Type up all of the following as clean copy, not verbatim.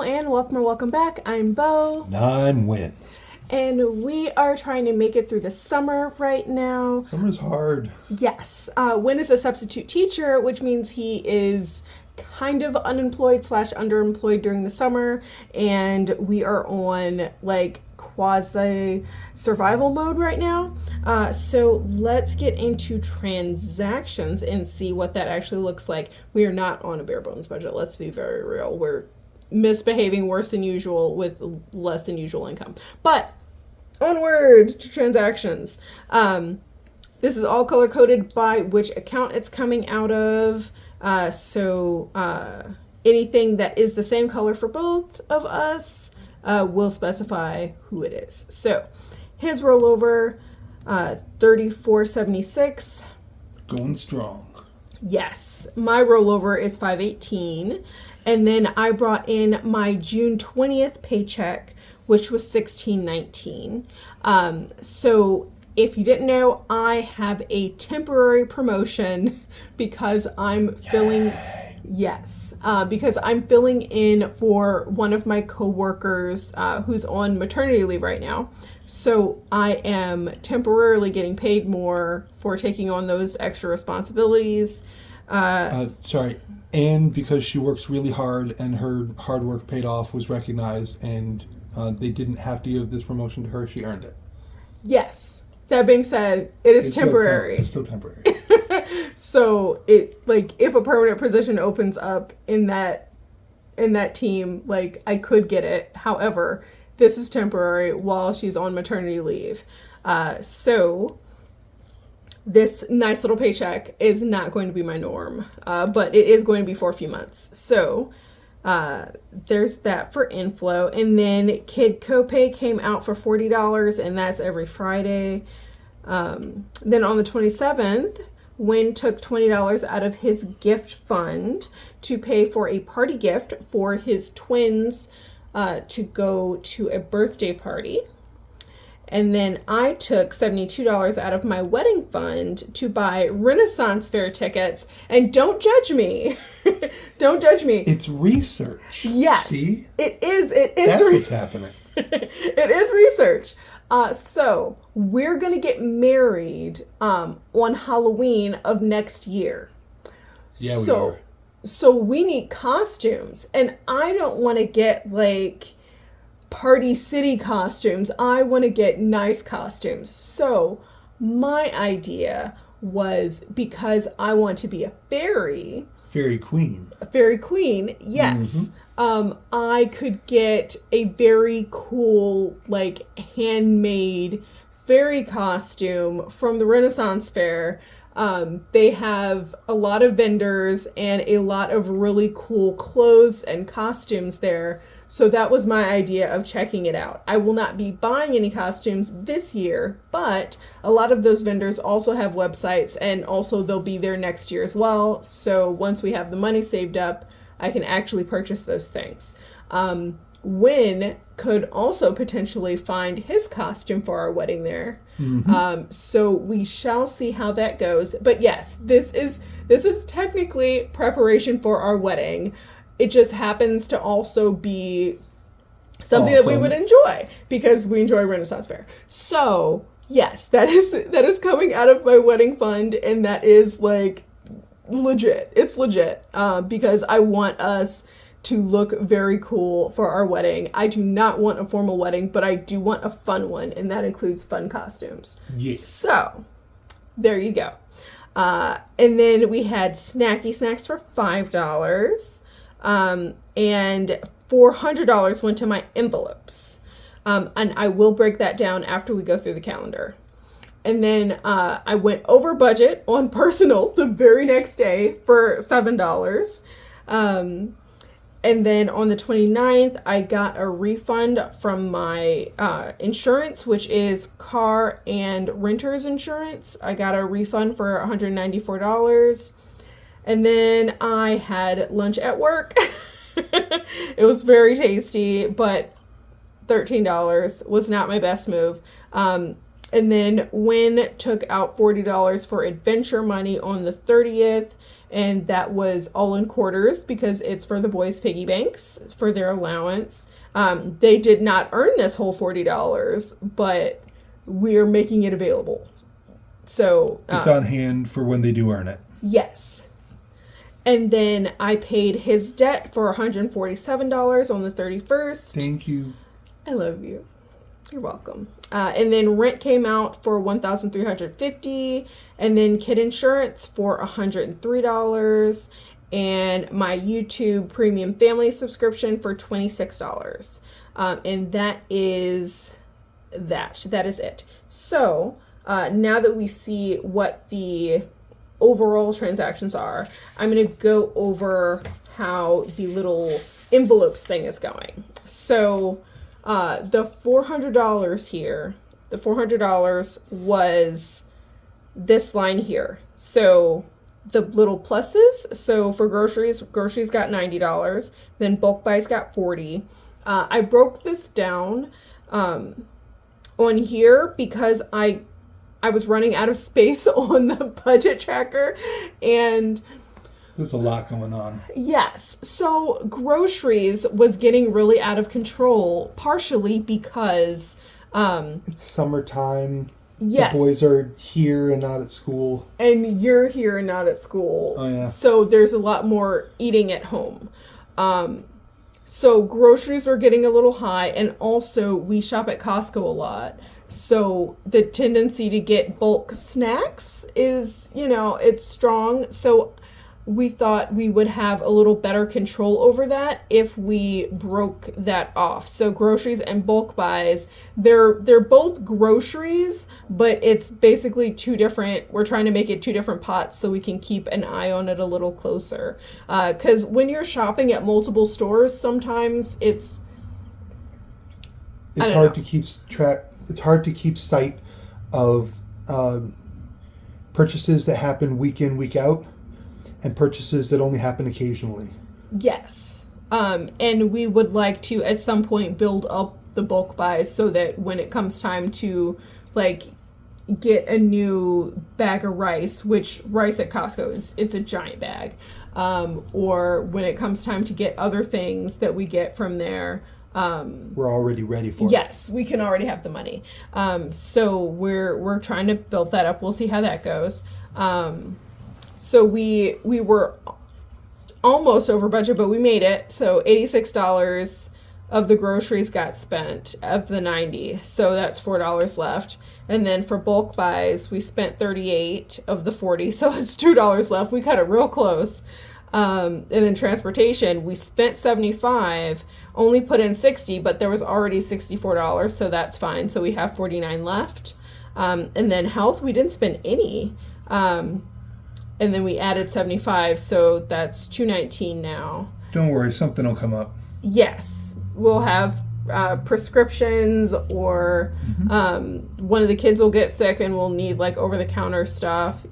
and welcome or welcome back. I'm Bo. I'm Win. And we are trying to make it through the summer right now. Summer's hard. Yes. Win is a substitute teacher, which means he is kind of unemployed / underemployed during the summer. And we are on like quasi survival mode right now. So let's get into transactions and see what that actually looks like. We are not on a bare bones budget. Let's be very real. We're misbehaving worse than usual with less than usual income. But onward to transactions. This is all color coded by which account it's coming out of. So anything that is the same color for both of us will specify who it is. So his rollover, $34.76. Going strong. Yes, my rollover is $518. And then I brought in my June 20th paycheck, which was $16.19. So if you didn't know, I have a temporary promotion because I'm filling. Yes, because I'm filling in for one of my coworkers who's on maternity leave right now. So I am temporarily getting paid more for taking on those extra responsibilities. And because she works really hard and her hard work paid off, was recognized, and they didn't have to give this promotion to her, she earned it. Yes. That being said, it's temporary. It's still temporary. So it, like, if a permanent position opens up in that team, like, I could get it. However, this is temporary while she's on maternity leave. So this nice little paycheck is not going to be my norm, but it is going to be for a few months. So there's that for inflow. And then Kid Copay came out for $40, and that's every Friday. Then on the 27th, Win took $20 out of his gift fund to pay for a party gift for his twins to go to a birthday party. And then I took $72 out of my wedding fund to buy Renaissance Fair tickets. And don't judge me. Don't judge me. It's research. Yes. See? It is. That's what's happening. It is research. So we're going to get married on Halloween of next year. Yeah, we are. So we need costumes. And I don't want to get like Party City costumes. I want to get nice costumes. So my idea was, because I want to be a fairy. Fairy queen. A fairy queen, yes. Mm-hmm. I could get a very cool, like, handmade fairy costume from the Renaissance Fair. They have a lot of vendors and a lot of really cool clothes and costumes there. So that was my idea of checking it out. I will not be buying any costumes this year, but a lot of those vendors also have websites, and also they'll be there next year as well. So once we have the money saved up, I can actually purchase those things. Win could also potentially find his costume for our wedding there. Mm-hmm. So we shall see how that goes. But yes, this is technically preparation for our wedding. It just happens to also be something that we would enjoy because we enjoy Renaissance Fair. So yes, that is coming out of my wedding fund, and that is like legit. It's legit because I want us to look very cool for our wedding. I do not want a formal wedding, but I do want a fun one, and that includes fun costumes. Yes. So there you go. And then we had snacky snacks for $5. And $400 went to my envelopes. And I will break that down after we go through the calendar. And then I went over budget on personal the very next day for $7. And then on the 29th, I got a refund from my insurance, which is car and renter's insurance. I got a refund for $194. And then I had lunch at work. It was very tasty, but $13 was not my best move. And then Win took out $40 for adventure money on the 30th. and that was all in quarters because it's for the boys' piggy banks for their allowance. They did not earn this whole $40, but we're making it available. So it's on hand for when they do earn it. Yes. And then I paid his debt for $147 on the 31st. Thank you. I love you. You're welcome. And then rent came out for $1,350, and then kid insurance for $103, and my YouTube Premium Family subscription for $26. And that is that. That is it. So now that we see what the overall transactions are, I'm going to go over how the little envelopes thing is going. So the $400 here, the $400 was this line here. So the little pluses, so for groceries got $90, then bulk buys got $40. I broke this down on here because I was running out of space on the budget tracker, and there's a lot going on. Yes. So groceries was getting really out of control, partially because it's summertime. Yes. The boys are here and not at school. And you're here and not at school. Oh, yeah. So there's a lot more eating at home. So groceries are getting a little high, and also we shop at Costco a lot. So the tendency to get bulk snacks is, it's strong. So we thought we would have a little better control over that if we broke that off. So groceries and bulk buys, they're both groceries, but it's basically we're trying to make it two different pots so we can keep an eye on it a little closer. Because when you're shopping at multiple stores, sometimes it's hard to keep track. It's hard to keep sight of purchases that happen week in, week out, and purchases that only happen occasionally. Yes. And we would like to, at some point, build up the bulk buys so that when it comes time to, get a new bag of rice, which rice at Costco, it's a giant bag, or when it comes time to get other things that we get from there, we're already ready for it. Yes, we can already have the money. So we're trying to build that up. We'll see how that goes. So we were almost over budget, but we made it. So $86 of the groceries got spent of the $90. So that's $4 left. And then for bulk buys, we spent $38 of the $40. So it's $2 left. We cut it real close. And then transportation, we spent $75, only put in $60, but there was already $64. So that's fine. So we have $49 left. And then health, we didn't spend any. And then we added $75, so that's $219 now. Don't worry, something will come up. Yes, we'll have prescriptions, or one of the kids will get sick and we'll need over-the-counter stuff.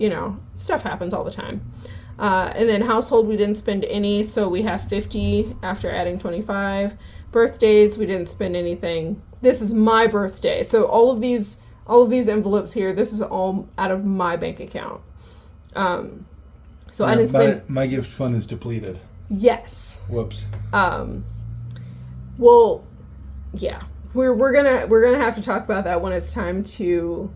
Stuff happens all the time. And then household, we didn't spend any, so we have $50 after adding $25. Birthdays, we didn't spend anything. This is my birthday, so all of these envelopes here, this is all out of my bank account. So I didn't spend. My gift fund is depleted. Yes. Whoops. Well, yeah, we're gonna have to talk about that when it's time to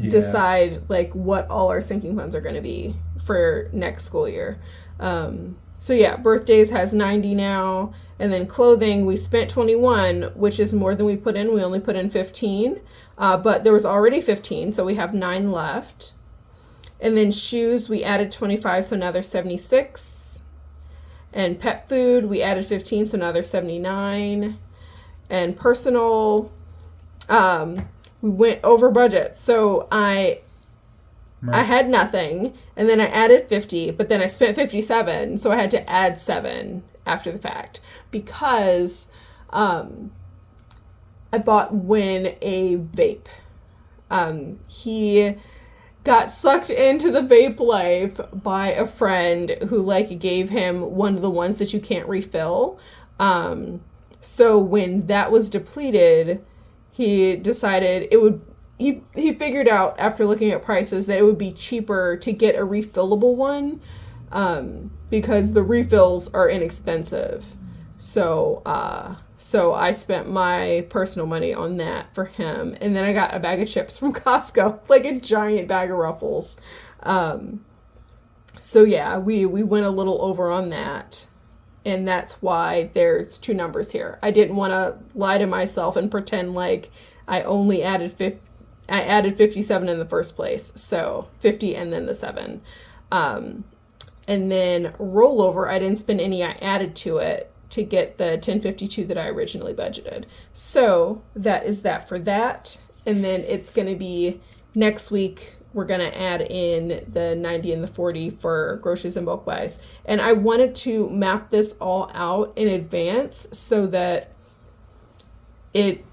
decide what all our sinking funds are going to be for next school year. So yeah, birthdays has 90 now, and then clothing we spent 21, which is more than we put in. We only put in 15, but there was already 15, so we have 9 left. And then shoes, we added 25, so now there's 76. And pet food, we added 15, so now there's 79. And personal, we went over budget. So I had nothing, and then I added 50, but then I spent 57, so I had to add 7 after the fact because I bought Win a vape. He got sucked into the vape life by a friend who gave him one of the ones that you can't refill. So when that was depleted, he decided he figured out after looking at prices that it would be cheaper to get a refillable one because the refills are inexpensive. So I spent my personal money on that for him. And then I got a bag of chips from Costco, like a giant bag of Ruffles. So yeah, we went a little over on that. And that's why there's two numbers here. I didn't want to lie to myself and pretend like I only added 57 in the first place. So 50 and then the 7. And then rollover, I didn't spend any. I added to it to get the 1052 that I originally budgeted. So that is that for that. And then it's going to be next week. We're going to add in the 90 and the 40 for groceries and bulk buys. And I wanted to map this all out in advance so that it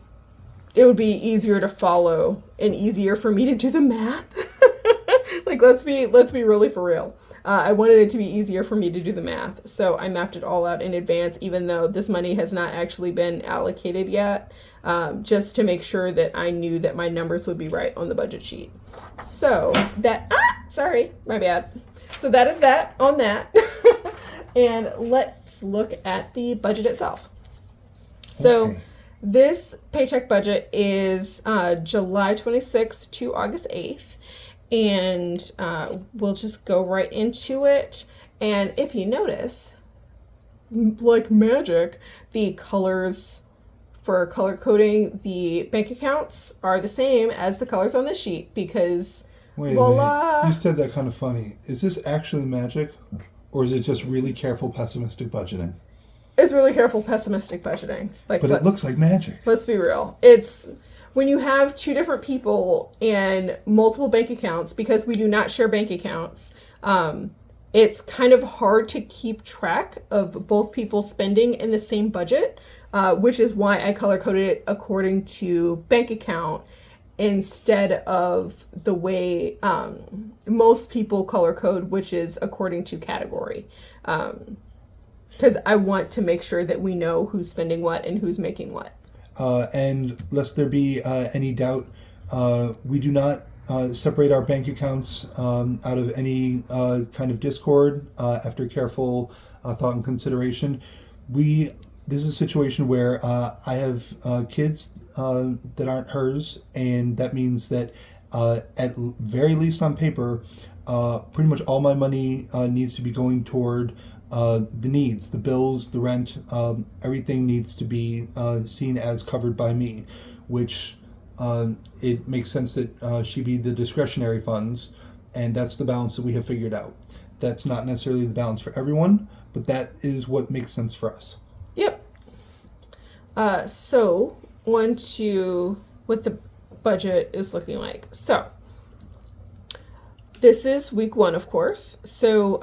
would be easier to follow and easier for me to do the math. Like, let's be really for real. I wanted it to be easier for me to do the math. So I mapped it all out in advance, even though this money has not actually been allocated yet, just to make sure that I knew that my numbers would be right on the budget sheet. So that, sorry, my bad. So that is that on that. And let's look at the budget itself. So okay. This paycheck budget is July 26th to August 8th. And we'll just go right into it. And if you notice, like magic, the colors for color coding the bank accounts are the same as the colors on the sheet because Wait voila! A minute. You said that kind of funny. Is this actually magic? Or is it just really careful, pessimistic budgeting? It's really careful, pessimistic budgeting. But it looks like magic. Let's be real. It's when you have two different people and multiple bank accounts, because we do not share bank accounts, it's kind of hard to keep track of both people spending in the same budget, which is why I color coded it according to bank account instead of the way most people color code, which is according to category. Because I want to make sure that we know who's spending what and who's making what. And lest there be any doubt, we do not separate our bank accounts out of any kind of discord after careful thought and consideration. This is a situation where I have kids that aren't hers, and that means that at very least on paper, pretty much all my money needs to be going toward the needs, the bills, the rent, everything needs to be seen as covered by me, which it makes sense that she be the discretionary funds, and that's the balance that we have figured out. That's not necessarily the balance for everyone, but that is what makes sense for us. Yep. So on to what the budget is looking like. So this is week 1, of course. So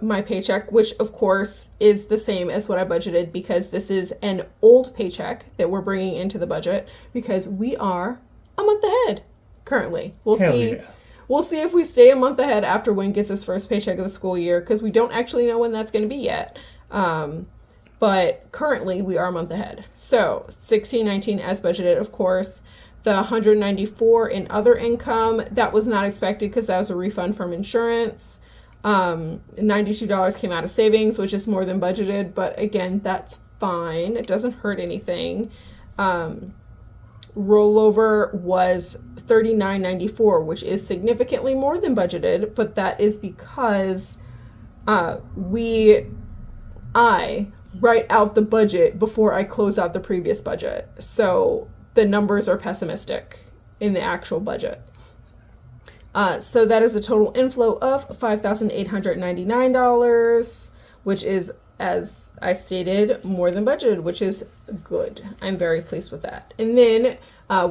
my paycheck, which of course is the same as what I budgeted because this is an old paycheck that we're bringing into the budget because we are a month ahead currently. We'll see. Yeah. We'll see if we stay a month ahead after Wayne gets his first paycheck of the school year because we don't actually know when that's going to be yet. But currently we are a month ahead. So $16.19 as budgeted, of course. The $194 in other income, that was not expected because that was a refund from insurance. $92 came out of savings, which is more than budgeted, but again, that's fine. It doesn't hurt anything. Rollover was $39.94, which is significantly more than budgeted, but that is because I write out the budget before I close out the previous budget. So the numbers are pessimistic in the actual budget. So that is a total inflow of $5,899, which is, as I stated, more than budgeted, which is good. I'm very pleased with that. And then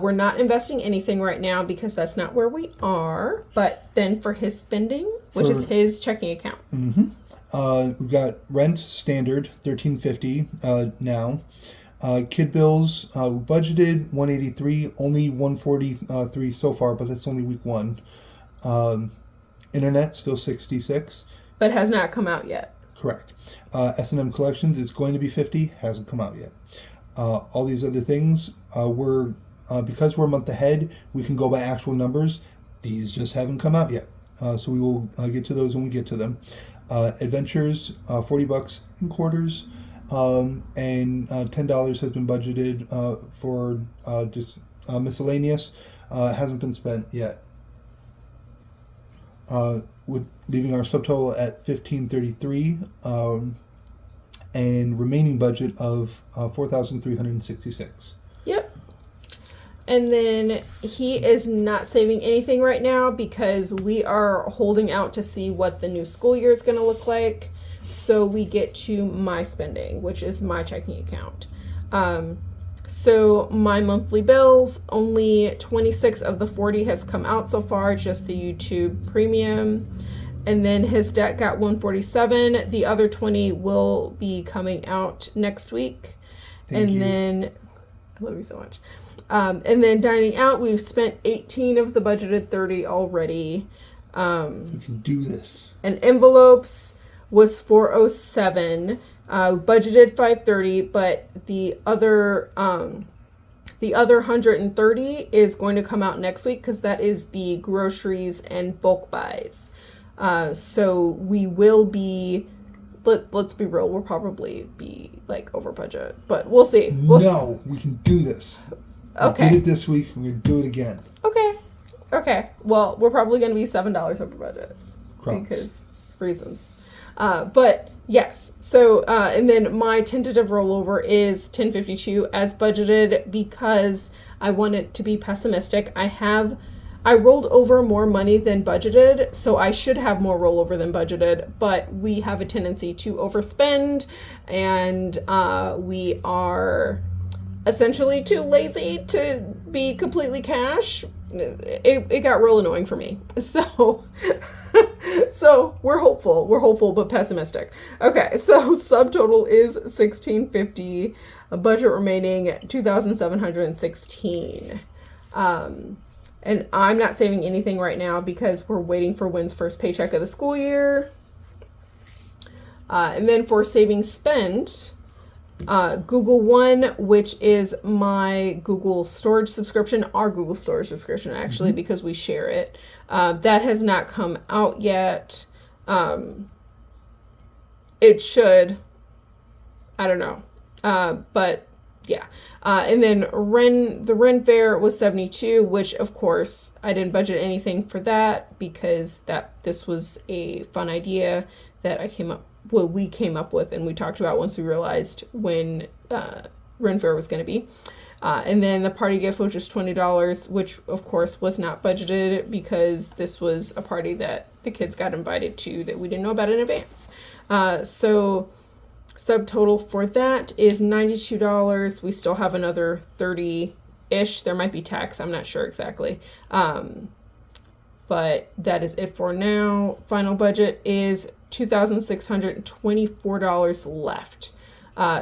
we're not investing anything right now because that's not where we are. But then for his spending, which is his checking account. Mm-hmm. We've got rent standard, $1,350 now. Kid bills, budgeted $183, only $143 so far, but that's only week 1. Internet still $66, but has not come out yet. Correct. S&M collections is going to be $50, hasn't come out yet. All these other things, because we're a month ahead, we can go by actual numbers. These just haven't come out yet, so we will get to those when we get to them. Adventures, $40 in quarters, and $10 has been budgeted for just miscellaneous. Hasn't been spent yet. With leaving our subtotal at $1,533, and remaining budget of $4,366. Yep. And then he is not saving anything right now because we are holding out to see what the new school year is going to look like. So we get to my spending, which is my checking account. So my monthly bills, only 26 of the 40 has come out so far, just the YouTube premium. And then his debt got 147. The other 20 will be coming out next week. Thank you. Then, I love you so much. And then dining out, we've spent 18 of the budgeted 30 already. We can do this. And envelopes was 407. Budgeted 530, but the other 130 is going to come out next week because that is the groceries and bulk buys. So we will be, let's be real, we'll probably be like over budget, but we'll see. We can do this. Okay. We did it this week. We're going to do it again. Okay. Well, we're probably going to be $7 over budget. Crumbs. Because reasons. But yes. So, and then my tentative rollover is 1052 as budgeted because I want it to be pessimistic. I rolled over more money than budgeted, so I should have more rollover than budgeted, but we have a tendency to overspend, and we are essentially too lazy to be completely cash. It got real annoying for me. So we're hopeful but pessimistic. Okay, so subtotal is 1650, a budget remaining 2,716. And I'm not saving anything right now because we're waiting for Wynn's first paycheck of the school year. And then for saving spent, Google One, which is my Google storage subscription, our Google storage subscription actually, because we share it. That has not come out yet. It should. I don't know. But yeah. And then the Ren fare was 72, which of course I didn't budget anything for that because this was a fun idea that we came up with and we talked about once we realized when Ren fare was going to be. And then the party gift, which was $20, which of course was not budgeted because this was a party that the kids got invited to that we didn't know about in advance. So subtotal for that is $92. We still have another 30-ish. There might be tax. I'm not sure exactly. But that is it for now. Final budget is $2,624 left.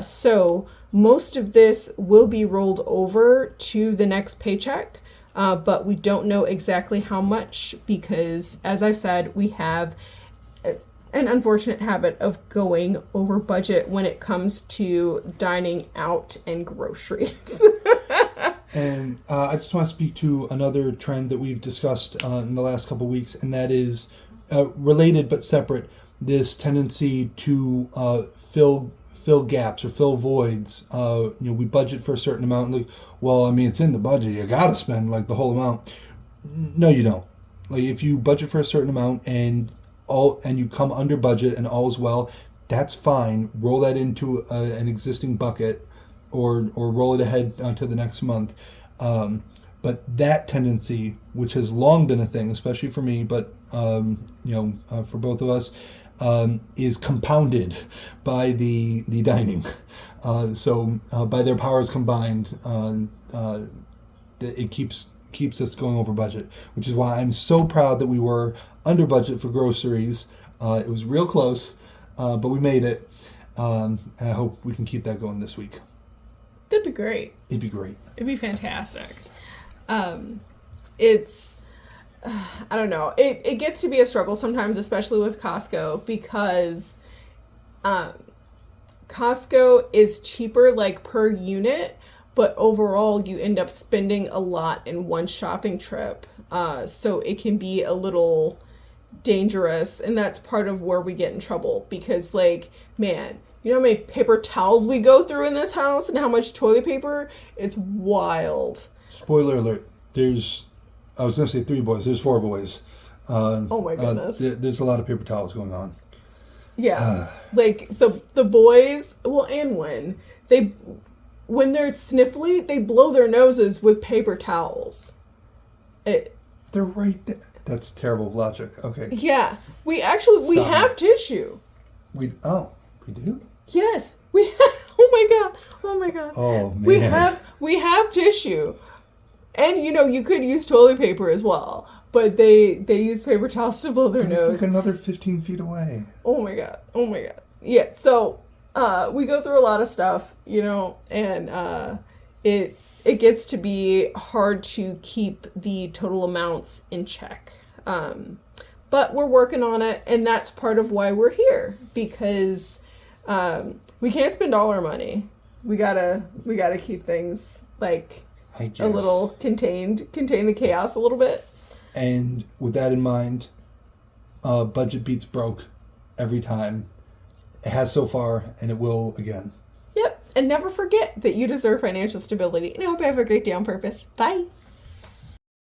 So most of this will be rolled over to the next paycheck, but we don't know exactly how much because, as I've said, we have an unfortunate habit of going over budget when it comes to dining out and groceries. And I just want to speak to another trend that we've discussed in the last couple of weeks, and that is related but separate. This tendency to fill gaps or fill voids. We budget for a certain amount. Like, well, I mean, it's in the budget. You got to spend like the whole amount. No, you don't. Like, if you budget for a certain amount and you come under budget and all is well, that's fine. Roll that into an existing bucket, or roll it ahead to the next month. But that tendency, which has long been a thing, especially for me, but for both of us, is compounded by the dining. So by their powers combined, it keeps us going over budget, which is why I'm so proud that we were under budget for groceries. It was real close, but we made it, and I hope we can keep that going this week. That'd be great. It'd be great. It'd be fantastic. It's, I don't know. It gets to be a struggle sometimes, especially with Costco, because Costco is cheaper like per unit, but overall you end up spending a lot in one shopping trip. So it can be a little dangerous, and that's part of where we get in trouble because, like, man, you know how many paper towels we go through in this house and how much toilet paper? It's wild. Spoiler alert. I was going to say 3 boys. There's 4 boys. Oh my goodness. There's a lot of paper towels going on. Yeah. Like the boys, well, and when they're sniffly, they blow their noses with paper towels. They're right there. That's terrible logic. Okay. Yeah. We have tissue. We do? Yes. We have, oh my god. Oh man. We have tissue. And you could use toilet paper as well. But they use paper towels to blow their nose. It's like another 15 feet away. Oh my god. Yeah, so we go through a lot of stuff, and it gets to be hard to keep the total amounts in check. But we're working on it, and that's part of why we're here, because we can't spend all our money. We gotta keep things like a little contain the chaos a little bit. And with that in mind, budget beats broke every time. It has so far, and it will again. Yep. And never forget that you deserve financial stability. And I hope you have a great day on purpose. Bye.